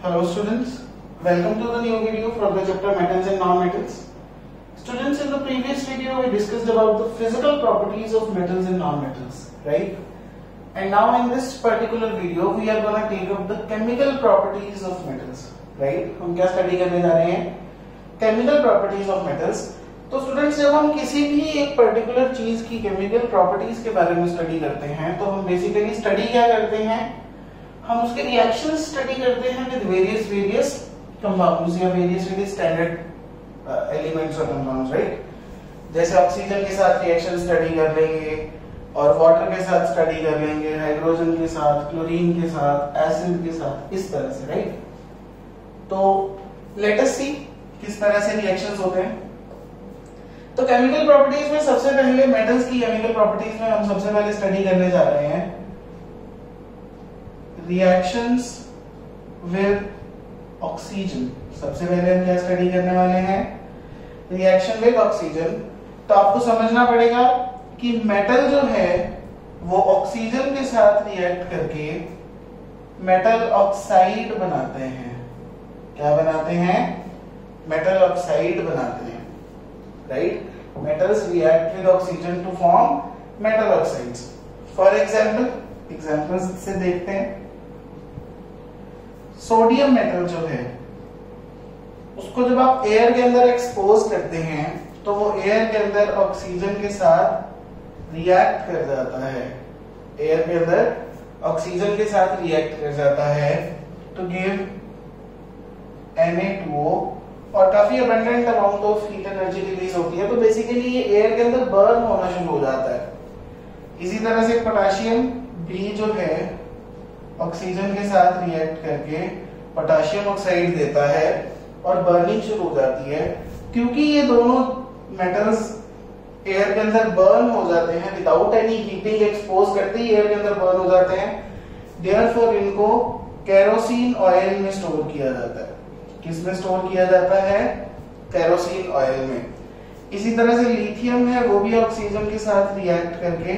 Hello students, welcome to the new video for the chapter metals and non-metals. Students, in the previous video we discussed about the physical properties of metals and non-metals, right? And now in this particular video we are going to take up the chemical properties of metals, right? हम क्या study करने जा रहे हैं? Chemical properties of metals. तो students, जब हम किसी भी एक पर्टिकुलर चीज की केमिकल प्रॉपर्टीज के बारे में स्टडी करते हैं तो हम बेसिकली स्टडी क्या करते हैं? हम उसके रिएक्शंस स्टडी करते हैं विद वेरियस कंपाउंड्स या वेरियस स्टैंडर्ड एलिमेंट्स और कंपाउंड्स, राइट? जैसे ऑक्सीजन के साथ रिएक्शन स्टडी कर लेंगे और वाटर के साथ स्टडी कर लेंगे, हाइड्रोजन के साथ, क्लोरीन के साथ, एसिड के साथ, इस तरह से, राइट? तो लेट अस सी किस तरह से रिएक्शंस होते हैं। तो केमिकल प्रॉपर्टीज में सबसे पहले मेटल्स की केमिकल प्रॉपर्टीज में हम सबसे पहले स्टडी करने जा रहे हैं रिएक्शंस विद ऑक्सीजन। सबसे पहले हम क्या स्टडी करने वाले हैं? Reaction with oxygen. तो आपको समझना पड़ेगा कि मेटल जो है वो ऑक्सीजन के साथ रिएक्ट करके मेटल ऑक्साइड बनाते हैं। क्या बनाते हैं? मेटल ऑक्साइड बनाते हैं, right? Metals react with oxygen to form metal oxides. For example, examples से देखते हैं। सोडियम मेटल जो है उसको जब आप एयर के अंदर एक्सपोज करते हैं तो वो एयर के अंदर ऑक्सीजन के साथ रिएक्ट कर जाता है। एयर के अंदर ऑक्सीजन के साथ रिएक्ट कर जाता है to give Na2O और काफी abundant amount of heat energy release होती है। तो बेसिकली ये एयर के अंदर बर्न होना शुरू हो जाता है। इसी तरह से पोटेशियम भी जो है ऑक्सीजन के साथ रिएक्ट करके पोटेशियम ऑक्साइड देता है और बर्निंग शुरू हो जाती है। क्योंकि ये दोनों मेटल्स एयर के अंदर बर्न हो जाते हैं विदाउट एनी हीटिंग, एक्सपोज करते ही एयर के अंदर बर्न हो जाते हैं, देयरफॉर इनको केरोसिन ऑयल में स्टोर किया जाता है। किसमें स्टोर किया जाता है? केरोसिन ऑयल में। इसी तरह से लिथियम है, वो भी ऑक्सीजन के साथ रिएक्ट करके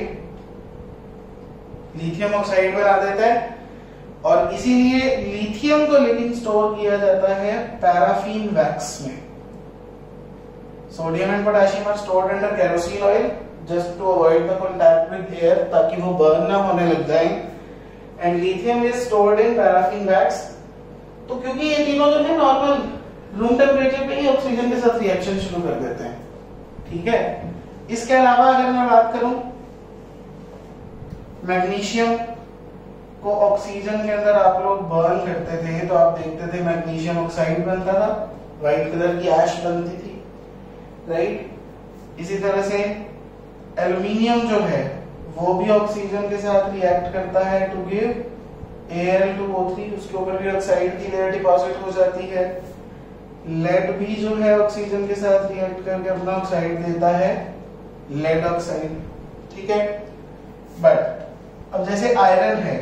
लिथियम ऑक्साइड बना देता है और इसीलिए लिथियम को लेकिन स्टोर किया जाता है पैराफिन वैक्स में। Sodium and potassium are stored under kerosene oil just to avoid the contact with air, ताकि वो बर्न ना होने लग जाए। And lithium is stored in paraffin wax. तो क्योंकि ये तीनों जो है नॉर्मल रूम टेम्परेचर पे ही ऑक्सीजन के साथ रिएक्शन शुरू कर देते हैं, ठीक है? इसके अलावा अगर मैं बात करूं, मैग्नीशियम को ऑक्सीजन के अंदर आप लोग बर्न करते थे तो आप देखते थे मैग्नीशियम ऑक्साइड बनता था, व्हाइट कलर की ऐश बनती थी, राइट? इसी तरह से एल्युमिनियम जो है वो भी ऑक्सीजन के साथ रिएक्ट करता है टू गिव Al2O3, उसके ऊपर भी ऑक्साइड की लेयर डिपॉजिट हो जाती है। लेड भी जो है ऑक्सीजन के साथ रिएक्ट करके अपना ऑक्साइड देता है, लेड ऑक्साइड, ठीक है? बट अब जैसे आयरन है,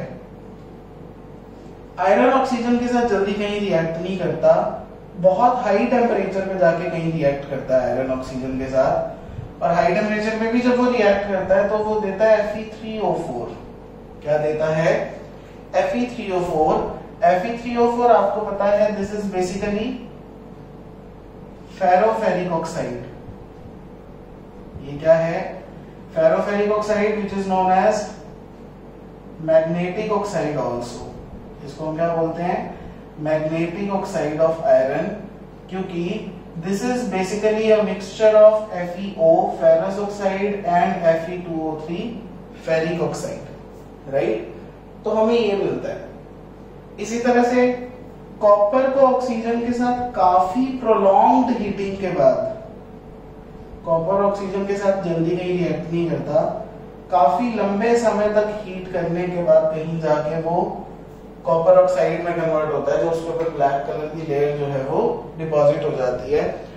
आयरन ऑक्सीजन के साथ जल्दी कहीं रिएक्ट नहीं करता, बहुत हाई टेम्परेचर पे जाके कहीं रिएक्ट करता है आयरन ऑक्सीजन के साथ। और हाई टेम्परेचर पे भी जब वो रिएक्ट करता है तो वो देता है Fe3O4। क्या देता है? Fe3O4। Fe3O4 आपको पता है this is basically ferroferric oxide. ये क्या है? Ferroferric oxide which is known as magnetic oxide also. इसको हम क्या बोलते हैं? मैग्नेटिक ऑक्साइड ऑफ आयरन, क्योंकि this is basically a mixture of FeO ferrous oxide and Fe2O3 ferric oxide, right? तो हमें ये मिलता है। इसी तरह से कॉपर को ऑक्सीजन के साथ काफी प्रोलॉन्ग्ड हीटिंग के बाद, कॉपर ऑक्सीजन के साथ जल्दी कहीं रिएक्ट नहीं करता, काफी लंबे समय तक हीट करने के बाद कहीं जाके वो कॉपर ऑक्साइड में कन्वर्ट होता है, जो उसके ऊपर ब्लैक कलर की लेयर जो है वो डिपॉजिट हो जाती है।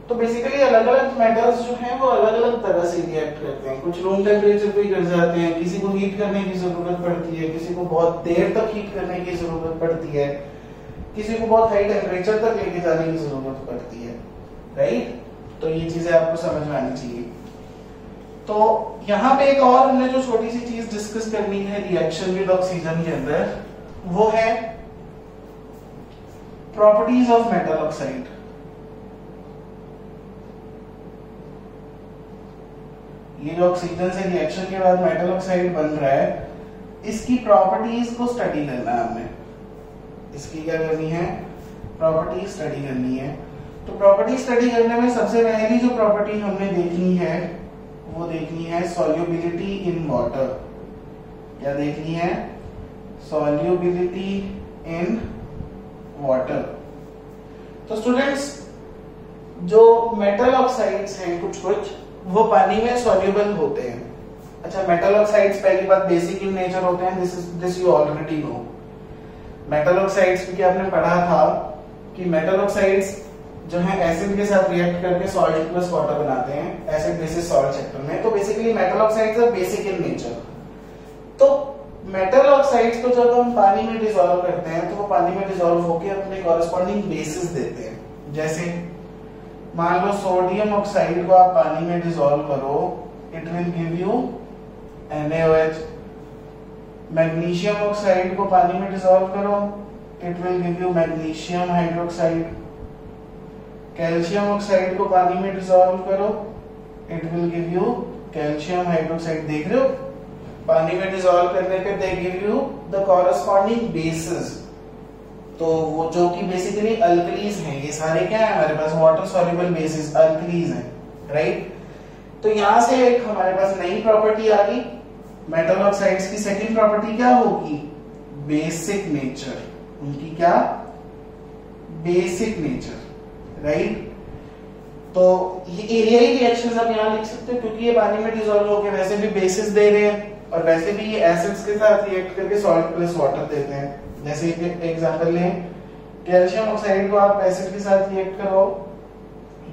तो बेसिकली अलग अलग मेटल्स जो हैं वो अलग अलग तरह से रिएक्ट करते हैं। कुछ रूम टेम्परेचर पे कर जाते हैं, किसी को हीट करने की जरूरत पड़ती है, किसी को बहुत देर तक हीट करने की जरूरत पड़ती है, किसी को बहुत हाई टेम्परेचर तक लेके जाने की जरूरत पड़ती है, राइट? तो ये चीजें आपको समझ में आनी चाहिए। तो यहाँ पे एक और हमने जो छोटी सी चीज डिस्कस करनी है रिएक्शन विद ऑक्सीजन के अंदर, वो है प्रॉपर्टीज ऑफ मेटल ऑक्साइड। ये जो ऑक्सीजन से रिएक्शन के बाद मेटल ऑक्साइड बन रहा है, इसकी प्रॉपर्टीज को स्टडी करना है हमने। इसकी क्या करनी है? प्रॉपर्टी स्टडी करनी है। तो प्रॉपर्टी स्टडी करने में सबसे पहली जो प्रॉपर्टी हमने देखनी है वो देखनी है सॉल्युबिलिटी इन वाटर। क्या देखनी है? Solubility in water. तो स्टूडेंट्स, जो मेटल ऑक्साइड्स हैं कुछ वो पानी में सॉल्युबल होते हैं। अच्छा, मेटल ऑक्साइड्स पहली बात बेसिक इन नेचर होते हैं, this you already know. Metal oxides क्योंकि आपने पढ़ा था कि मेटल ऑक्साइड्स जो है एसिड के साथ रिएक्ट करके सॉल्ट प्लस वाटर बनाते हैं एसिड बेसिस सॉल्ट चैप्टर में। तो basically metal oxides are basic in nature. तो मेटल ऑक्साइड्स को जब हम पानी में डिसॉल्व करते हैं तो वो पानी में डिसॉल्व होकर अपने कॉरेस्पॉन्डिंग बेसिस देते हैं। जैसे मान लो सोडियम ऑक्साइड को आप पानी में डिसॉल्व करो, it will give you NaOH। Magnesium oxide को पानी में डिसॉल्व करो, it will give you magnesium hydroxide. Calcium oxide को पानी में डिसॉल्व करो, it will give you calcium hydroxide. देख रहे हो, पानी में डिसॉल्व करने पे they give you the corresponding basis. तो वो जो कि बेसिकली अल्कलीज हैं, ये सारे क्या है हमारे पास? वाटर सॉल्युबल बेसिस अल्कलीज हैं, राइट। तो यहां से एक हमारे पास नई प्रॉपर्टी आ गई मेटल ऑक्साइड्स की। सेकंड प्रॉपर्टी क्या होगी? Basic nature. उनकी क्या? Basic nature, right. तो ये एरियाई रिएक्शंस आप यहां लिख सकते हो क्योंकि ये पानी में डिसॉल्व होकर वैसे भी बेसिस दे रहे हैं और वैसे भी ये एसिड्स के साथ रिएक्ट करके सॉल्ट प्लस वाटर देते हैं। जैसे एग्जांपल लें, कैल्शियम ऑक्साइड को आप एसिड के साथ रिएक्ट करो,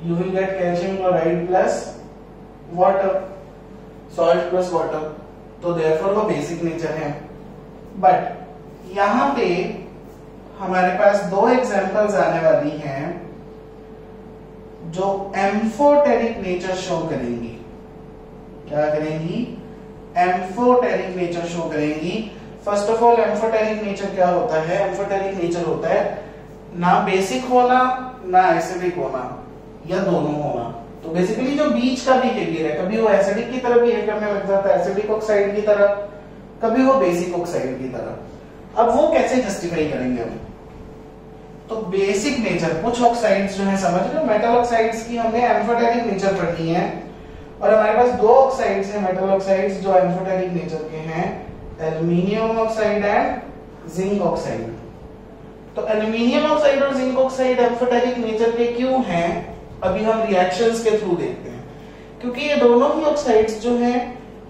you will gate calcium chloride plus water, salt plus water. तो देयरफॉर वो बेसिक नेचर है। बट यहां पे हमारे पास दो एग्जांपल्स आने वाली हैं जो एम्फोटेरिक नेचर शो करेंगी। क्या करेंगी? एम्फोटेरिक नेचर शो करेंगी। First of all, amphoteric nature क्या होता है? एम्फोटेरिक नेचर होता है ना बेसिक होना ना एसिडिक होना या दोनों होना। तो बेसिकली जो बीच का बिहेवियर है, कभी वो एसिडिक की तरह बिहेव करने लग जाता है, एसिडिक ऑक्साइड की तरह, कभी वो बेसिक ऑक्साइड की तरह। अब वो कैसे जस्टिफाई करेंगे हम? तो बेसिक नेचर, कुछ ऑक्साइड्स जो है, समझ रहे हो, मेटल ऑक्साइड्स की हमने एम्फोटेरिक नेचर पढ़ी है और हमारे पास दो ऑक्साइड्स हैं मेटल ऑक्साइड्स जो एम्फोटेरिक नेचर के हैं, aluminium oxide and zinc oxide. तो एल्युमिनियम ऑक्साइड और जिंक ऑक्साइड एम्फोटेरिक नेचर के क्यों हैं? अभी हम रिएक्शंस के थ्रू देखते हैं। क्योंकि ये दोनों ही ऑक्साइड्स जो हैं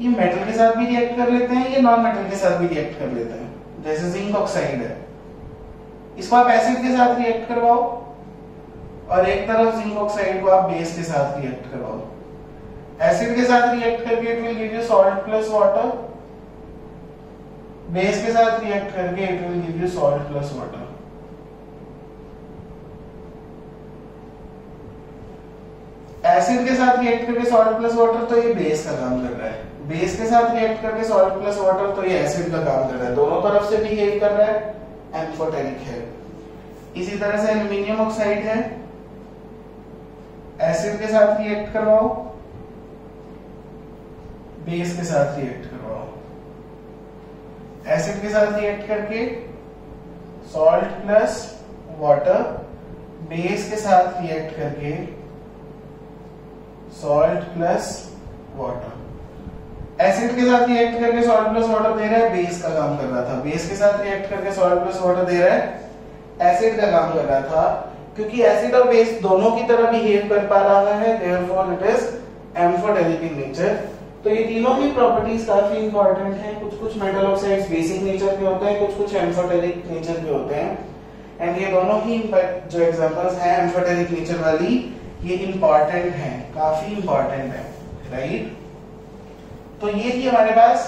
ये मेटल के साथ भी रिएक्ट कर लेते हैं, ये नॉन मेटल के साथ भी रिएक्ट कर लेते हैं। जैसे जिंक ऑक्साइड है, इसको आप एसिड के साथ रिएक्ट करवाओ और एक तरफ जिंक ऑक्साइड को आप बेस के साथ रिएक्ट करवाओ। एसिड के साथ रिएक्ट करके it will give you salt plus water, base के साथ रिएक्ट करके it will give you salt plus water. Acid के साथ रिएक्ट करके सॉल्ट प्लस वाटर तो ये बेस का काम कर रहा है, बेस के साथ रिएक्ट करके सॉल्ट प्लस वाटर तो ये एसिड का काम कर रहा है, दोनों तरफ से बिहेव कर रहा है, एम्फोटेरिक है। इसी तरह से एल्युमिनियम ऑक्साइड है, एसिड के साथ रिएक्ट करवाओ, बेस के साथ रिएक्ट करवाओ, एसिड के साथ रिएक्ट करके सॉल्ट प्लस वाटर, बेस के साथ रिएक्ट करके सॉल्ट प्लस वाटर। एसिड के साथ रिएक्ट करके सॉल्ट प्लस वाटर दे रहा है, बेस का काम कर रहा था, बेस के साथ रिएक्ट करके सॉल्ट प्लस वाटर दे रहा है, एसिड का काम कर रहा था। क्योंकि एसिड और बेस दोनों की तरह बिहेव कर पा रहा है, therefore it is amphoteric in nature. तो ये तीनों ही प्रॉपर्टीज काफी इंपॉर्टेंट हैं। कुछ कुछ मेटल ऑक्साइड्स बेसिक नेचर के होते हैं, कुछ कुछ एम्फोटेरिक नेचर के होते हैं, एंड ये दोनों ही जो एग्जांपल्स हैं एम्फोटेरिक नेचर वाली, ये इंपॉर्टेंट है, काफी इंपॉर्टेंट है, राइट। तो ये थी हमारे पास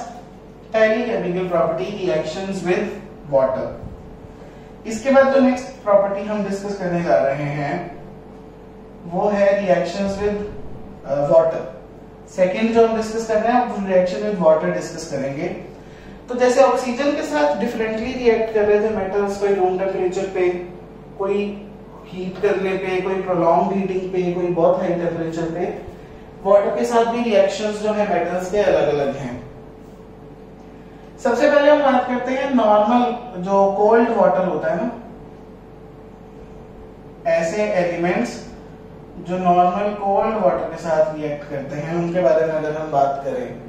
पहली chemical property, reactions with water. इसके बाद जो नेक्स्ट प्रॉपर्टी हम डिस्कस करने जा रहे हैं वो है रिएक्शंस विद वाटर। सेकेंड जो हम डिस्कस कर रहे हैं हम रिएक्शन विद वाटर डिस्कस करेंगे। तो जैसे ऑक्सीजन के साथ डिफरेंटली रिएक्ट कर रहे थे मेटल्स कोई रूम टेम्परेचर पे, कोई हीट करने पे, कोई प्रोलॉन्ग हीटिंग पे, कोई बहुत हाई टेम्परेचर पे, वाटर के साथ भी रिएक्शंस जो है मेटल्स के अलग अलग हैं। सबसे पहले हम बात करते हैं नॉर्मल जो कोल्ड वाटर होता है ना, ऐसे एलिमेंट्स जो नॉर्मल कोल्ड वाटर के साथ रिएक्ट करते हैं उनके बारे में अगर हम बात करें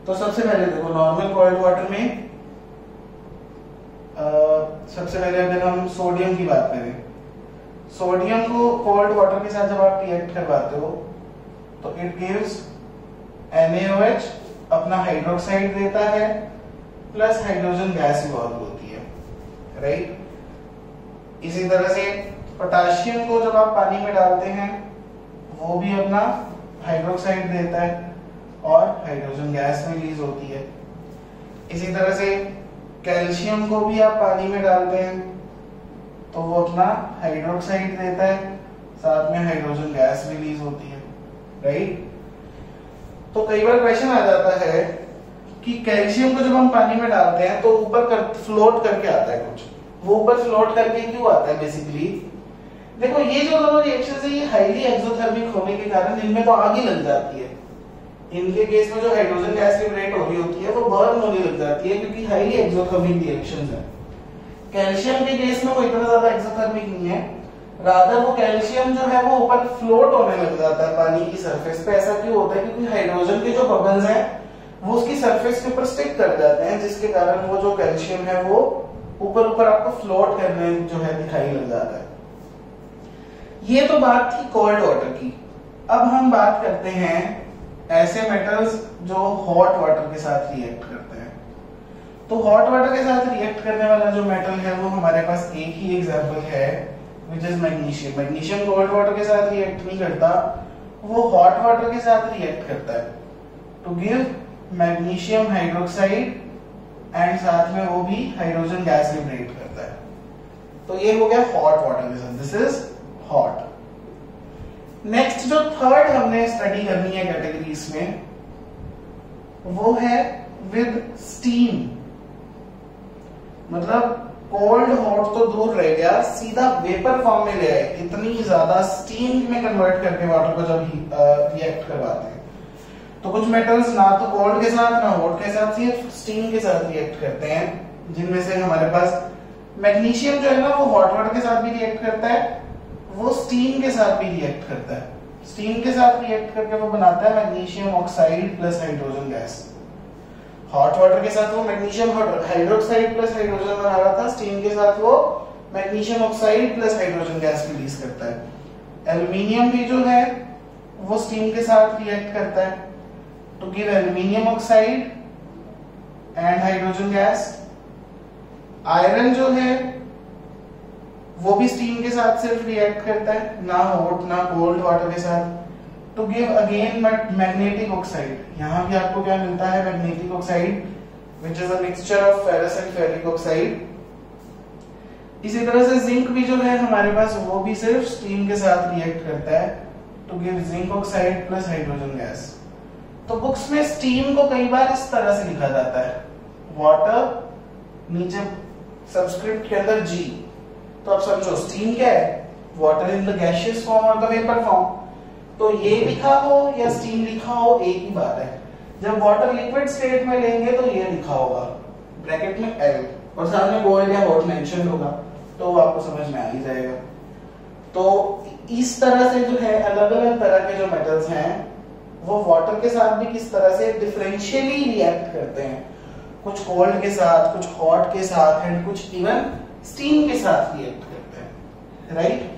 तो सबसे पहले देखो नॉर्मल कोल्ड वाटर में सबसे पहले अगर हम सोडियम की बात करें, सोडियम को कोल्ड वाटर के साथ जब आप रिएक्ट करवाते हो तो इट गिव्स NaOH, अपना हाइड्रोक्साइड देता है, प्लस हाइड्रोजन गैस इवॉल्व होती है, राइट। इसी तरह से पोटाशियम को जब आप पानी में डालते हैं वो भी अपना हाइड्रोक्साइड देता है और हाइड्रोजन गैस रिलीज होती है। इसी तरह से कैल्शियम को भी आप पानी में डालते हैं तो वो अपना हाइड्रोक्साइड देता है, साथ में हाइड्रोजन गैस रिलीज होती है, राइट। तो कई बार क्वेश्चन आ जाता है कि कैल्शियम को जब हम पानी में डालते हैं तो ऊपर फ्लोट करके आता है कुछ, वो ऊपर फ्लोट करके क्यों आता है? बेसिकली देखो ये जो दोनों रिएक्शंस है ये हाईली एक्सोथर्मिक होने के कारण इनमें तो आग ही लग जाती है। इनके केस में जो हाइड्रोजन गैस लिबरेट हो रही होती है वो बर्न होने लग जाती है क्योंकि हाईली एक्सोथर्मिक रिएक्शंस है। कैल्शियम के केस में वो इतना ज्यादा एक्सोथर्मिक नहीं है, रादर वो कैल्शियम जो है वो ऊपर फ्लोट होने लग जाता है पानी की सरफेस पे। ऐसा क्यों होता है? क्योंकि हाइड्रोजन के जो बबल्स हैं वो उसकी सरफेस के ऊपर स्टिक कर जाते हैं, जिसके कारण वो जो कैल्शियम है वो ऊपर ऊपर आपको फ्लोट करने जो है दिखाई लग जाता है। ये तो बात थी कोल्ड वाटर की। अब हम बात करते हैं ऐसे मेटल्स जो हॉट वाटर के साथ रिएक्ट करते हैं। तो हॉट वाटर के साथ रिएक्ट करने वाला जो मेटल है वो हमारे पास एक ही एग्जांपल है, which is magnesium. Magnesium cold water के साथ रिएक्ट नहीं करता, वो हॉट वाटर के साथ रिएक्ट करता है to give magnesium hydroxide and साथ में वो भी हाइड्रोजन गैस लिबरेट करता है। तो ये हो गया हॉट वाटर के साथ, दिस इज हॉट। नेक्स्ट जो थर्ड हमने स्टडी करनी है कैटेगरीज में वो है विद स्टीम। मतलब कोल्ड हॉट तो दूर रह गया, सीधा वेपर फॉर्म में ले आए, इतनी ज्यादा स्टीम में कन्वर्ट करके वाटर को जब रिएक्ट करवाते हैं। तो कुछ मेटल्स ना तो कोल्ड के साथ ना हॉट के साथ, सिर्फ स्टीम के साथ रिएक्ट करते हैं, जिनमें से हमारे पास मैग्नीशियम जो है ना वो हॉट वाटर के साथ भी रिएक्ट करता है, वो स्टीम के साथ भी रिएक्ट करता है। स्टीम के साथ रिएक्ट करके वो बनाता है magnesium oxide plus hydrogen gas. Hot water के साथ वो मैग्नीशियम हाइड्रोक्साइड प्लस हाइड्रोजन बना रहा था, स्टीम के साथ वो magnesium oxide plus hydrogen gas release करता है। एल्युमिनियम भी जो है वो स्टीम के साथ रिएक्ट करता है to give aluminium oxide and hydrogen gas. Iron जो है वो भी स्टीम के साथ सिर्फ रिएक्ट करता है, ना हॉट ना कोल्ड वाटर के साथ, to give again magnetic oxide. यहां भी आपको क्या मिलता है? Magnetic oxide which is a mixture of ferrous and ferric oxide. इसी तरह से जिंक भी जो है हमारे पास वो भी सिर्फ स्टीम के साथ रिएक्ट करता है to give zinc oxide plus hydrogen gas. तो बुक्स में स्टीम को कई बार इस तरह से लिखा जाता है, वाटर नीचे सबस्क्रिप्ट के अंदर जी। तो आप समझो स्टीम क्या है? Water in the gaseous form और द वेपर फॉर्म। तो ये लिखा हो या स्टीम लिखा हो एक ही बात है। जब वाटर लिक्विड स्टेट में लेंगे तो ये लिखा होगा ब्रैकेट में L और सामने कोल्ड या हॉट मेंशन होगा, तो आपको समझ में आ ही जाएगा। तो इस तरह से जो है अलग अलग तरह के जो मेटल्स हैं वो वाटर के साथ भी किस तरह से डिफरेंशियली रिएक्ट करते हैं, कुछ कोल्ड के साथ, कुछ हॉट के साथ एंड कुछ इवन स्टीम के साथ रिएक्ट करते हैं, राइट।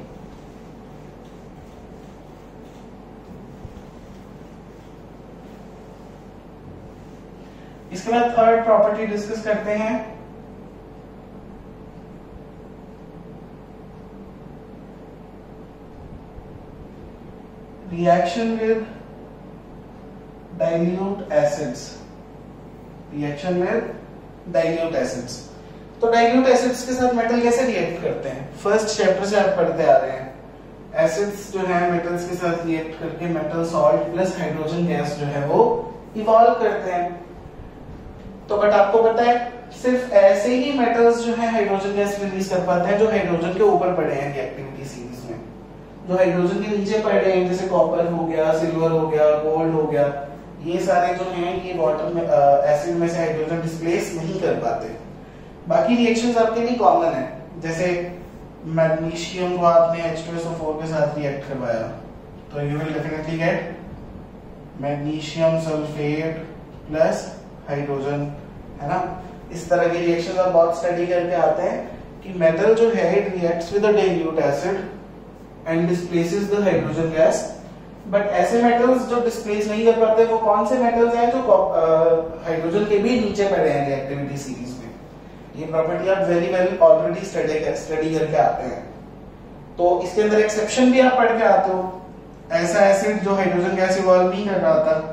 इसके बाद थर्ड प्रॉपर्टी डिस्कस करते हैं, reaction with dilute acids. Reaction with dilute acids. तो डाइल्यूट एसिड्स के साथ मेटल कैसे रिएक्ट करते हैं? फर्स्ट चैप्टर से आप पढ़ते आ रहे हैं। एसिड्स जो है मेटल्स के साथ रिएक्ट करके metal salt plus hydrogen gas जो है वो इवॉल्व करते हैं। तो बट आपको पता है सिर्फ ऐसे ही मेटल्स जो है हाइड्रोजन गैस रिलीज कर पाते हैं जो हाइड्रोजन के ऊपर पड़े हैं रिएक्टिविटी सीरीज में। जो हाइड्रोजन के नीचे पड़े हैं जैसे कॉपर हो गया, सिल्वर हो गया, गोल्ड हो गया, ये सारे जो हैं ये वाटर में एसिड में से हाइड्रोजन डिस्प्लेस नहीं कर पाते। बाकी रिएक्शंस आपके लिए कॉमन है, जैसे मैग्नीशियम को आपने H2SO4 के साथ रिएक्ट करवाया तो you will definitely get magnesium sulphate plus hydrogen, है ना। इस तरह के रिएक्शंस आप बहुत स्टडी करके आते हैं कि मेटल जो है it reacts with a dilute acid and displaces the hydrogen gas. But ऐसे मेटल्स जो डिस्प्लेस नहीं कर पाते वो कौन से मेटल्स हैं जो हाइड्रोजन के भी नीचे पड़े हैं रिएक्टिविटी सीरीज में। ये प्रॉपर्टी आप वेरी वेल ऑलरेडी स्टडी करके आते हैं। तो इसके अंदर एक्सेप्शन भी आप पढ़ के आते हो। ऐसा एसिड जो हाइड्रोजन गैस इवॉल्व नहीं कर रहा था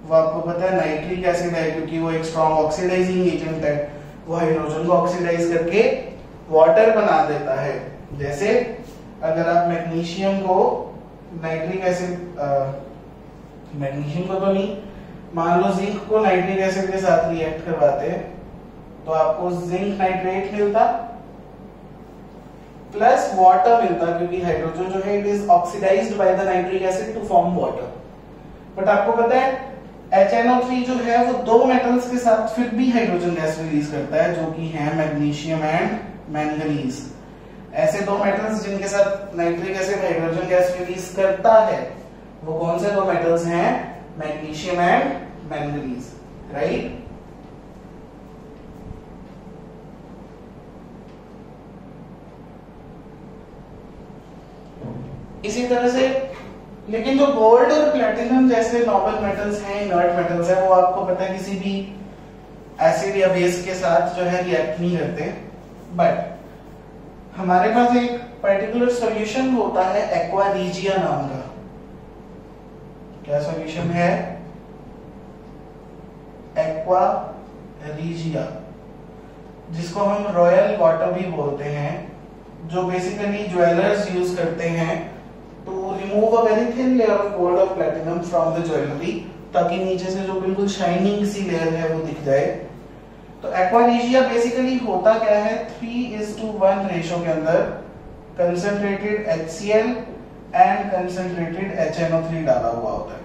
वो आपको पता है नाइट्रिक एसिड है, क्योंकि वो एक स्ट्रॉन्ग ऑक्सीडाइजिंग एजेंट है। वो हाइड्रोजन को ऑक्सीडाइज करके वाटर बना देता है। जैसे अगर आप मैग्नीशियम को नाइट्रिक एसिड, मैग्नीशियम को तो नहीं, मान लो जिंक को नाइट्रिक एसिड के साथ रिएक्ट करवाते तो आपको जिंक नाइट्रेट मिलता प्लस वाटर मिलता, क्योंकि हाइड्रोजन जो है it is oxidised by the nitric acid to form water. But आपको पता है HNO3 जो है वो दो मेटल्स के साथ फिर भी हाइड्रोजन गैस रिलीज करता है, जो कि है मैग्नीशियम एंड मैंगनीज। ऐसे दो मेटल्स जिनके साथ nitric acid hydrogen gas release करता है वो कौन से दो मेटल्स हैं? Magnesium and manganese, right. इसी तरह से लेकिन जो गोल्ड और प्लेटिनम जैसे नोबल मेटल्स हैं, इनर्ट मेटल्स हैं, वो आपको पता है किसी भी एसिड या बेस के साथ जो है रिएक्ट नहीं करते। बट हमारे पास एक पर्टिकुलर सॉल्यूशन होता है एक्वा रीजिया नाम का। क्या सॉल्यूशन है? एक्वा रीजिया, जिसको हम रॉयल वाटर भी बोलते हैं, जो बेसिकली ज्वेलर्स यूज करते हैं to remove a very thin layer of gold और प्लैटिनम फ्रॉम द ज्वेलरी, ताकि नीचे से जो बिल्कुल शाइनिंग सी लेयर है वो दिख जाए। तो एक्वारीजिया बेसिकली होता क्या है? 3:1 रेशो के अंदर concentrated HCl and concentrated HNO3 डाला हुआ होता है।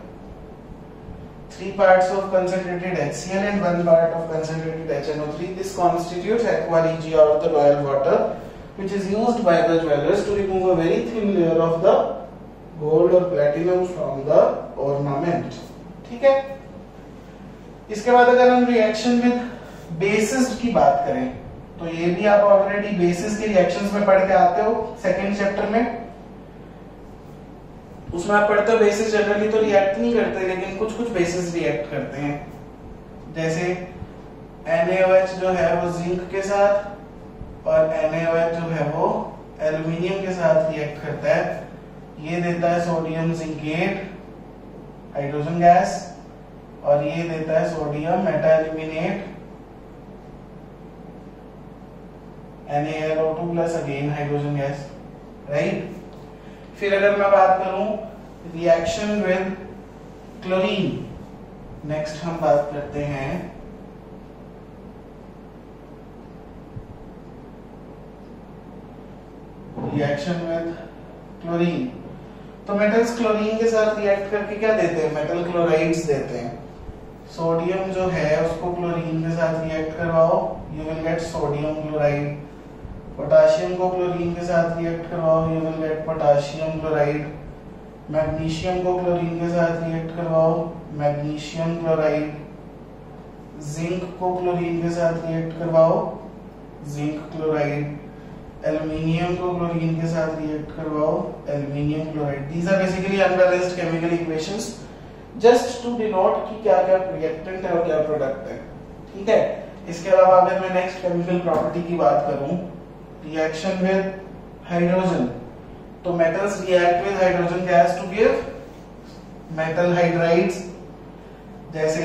3 parts of concentrated HCl and 1 part of concentrated HNO3. This constitutes aqua regia or the royal water, which is used by the jewelers to remove a very thin layer of the gold or platinum from the ornament. ठीक है। इसके बाद अगर हम reaction with basis की बात करें तो ये भी आप ऑलरेडी बेसिस के रिएक्शंस में पढ़ के आते हो सेकंड चैप्टर में। उसमें आप पढ़ते हो बेसिस जनरली तो रिएक्ट नहीं करते, लेकिन कुछ कुछ बेसिस रिएक्ट करते हैं। जैसे NaOH जो है वो जिंक के साथ और NaOH जो है वो एल्युमिनियम के साथ रिएक्ट करता है। ये देता है सोडियम जिंकेट हाइड्रोजन गैस और ये देता है sodium metaaluminate NaLO2 plus again hydrogen gas, right. फिर अगर मैं बात करूं रिएक्शन विद क्लोरीन, नेक्स्ट हम बात करते हैं रिएक्शन विद क्लोरीन। तो मेटल्स क्लोरीन के साथ रिएक्ट करके क्या देते हैं? मेटल क्लोराइड्स देते हैं। सोडियम जो है उसको क्लोरीन के साथ रिएक्ट करवाओ, you will get sodium chloride. Potassium को क्लोरीन के साथ रिएक्ट करवाओ, you will get potassium chloride. Magnesium को क्लोरीन के साथ रिएक्ट करवाओ, मैग्नीशियम क्लोराइड। जिंक को क्लोरीन के साथ रिएक्ट करवाओ, जिंक क्लोराइड। एल्युमिनियम को क्लोरीन के साथ रिएक्ट करवाओ, aluminium chloride. These are basically unbalanced chemical equations just to denote कि क्या क्या रिएक्टेंट है और क्या प्रोडक्ट है, ठीक है। इसके अलावा अगर मैं नेक्स्ट केमिकल प्रॉपर्टी की बात करूं, रिएक्शन विद हाइड्रोजन, तो metals react with hydrogen gas to give metal hydrides. जैसे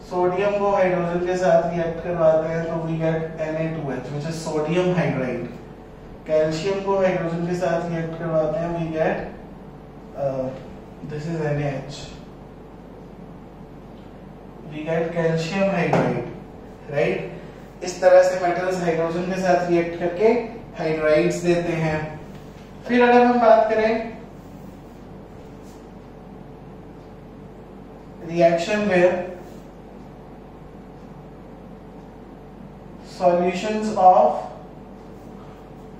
सोडियम को हाइड्रोजन के साथ रिएक्ट करवाते हैं तो we get Na2H which is sodium hydride. Calcium को हाइड्रोजन के साथ रिएक्ट करवाते हैं we get this is NaH। We get calcium hydride, right. इस तरह से मेटल्स हाइड्रोजन के साथ रिएक्ट करके हाइड्राइड्स देते हैं। फिर अगर हम बात करें reaction where solutions of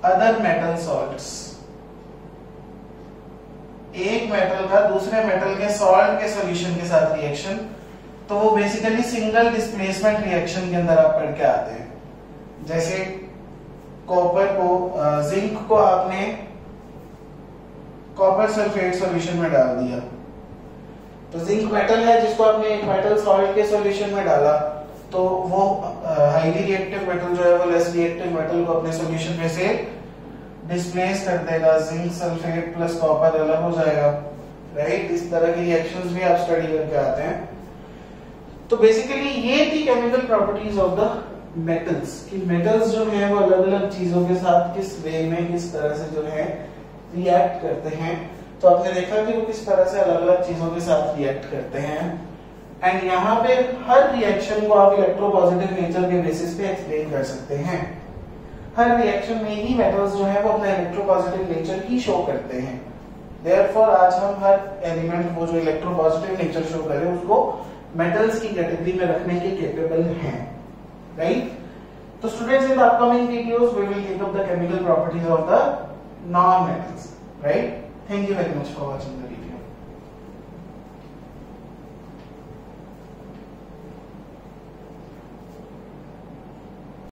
other metal salts, एक मेटल का दूसरे मेटल के सॉल्ट के सॉल्यूशन के साथ रिएक्शन, तो वो बेसिकली सिंगल डिस्प्लेसमेंट रिएक्शन के अंदर आप पढ़ के आते हैं। जैसे कॉपर को जिंक को आपने कॉपर सल्फेट सॉल्यूशन में डाल दिया, तो जिंक मेटल है जिसको आपने एक मेटल सॉल्ट के सॉल्यूशन में डाला, तो वो हाईली रिएक्टिव मेटल जो है वो लेस रिएक्टिव मेटल को अपने सॉल्यूशन में से डिस्प्लेस कर देगा, जिंक सल्फेट प्लस कॉपर अलग हो जाएगा, राइट। इस तरह की रिएक्शंस भी आप स्टडी करके आते हैं। तो बेसिकली ये थी chemical properties of the metals, कि मेटल्स जो है वो अलग अलग चीजों के साथ किस वे में किस तरह से जो है रिएक्ट करते हैं। तो आपने देखा कि वो किस तरह से अलग अलग चीजों के साथ रिएक्ट करते हैं, एंड यहाँ पे हर रिएक्शन को आप इलेक्ट्रोपॉजिटिव नेचर के बेसिस पे एक्सप्लेन कर सकते हैं। हर रिएक्शन में ही मेटल्स जो है वो अपना इलेक्ट्रोपॉजिटिव नेचर ही शो करते हैं। देयरफॉर आज हम हर एलिमेंट को जो इलेक्ट्रोपॉजिटिव नेचर शो करे उसको मेटल्स की कैटेगरी में रखने के केपेबल हैं, राइट। तो students, in the upcoming videos we will take up the chemical properties of the non metals, right. Thank you very much for watching the video.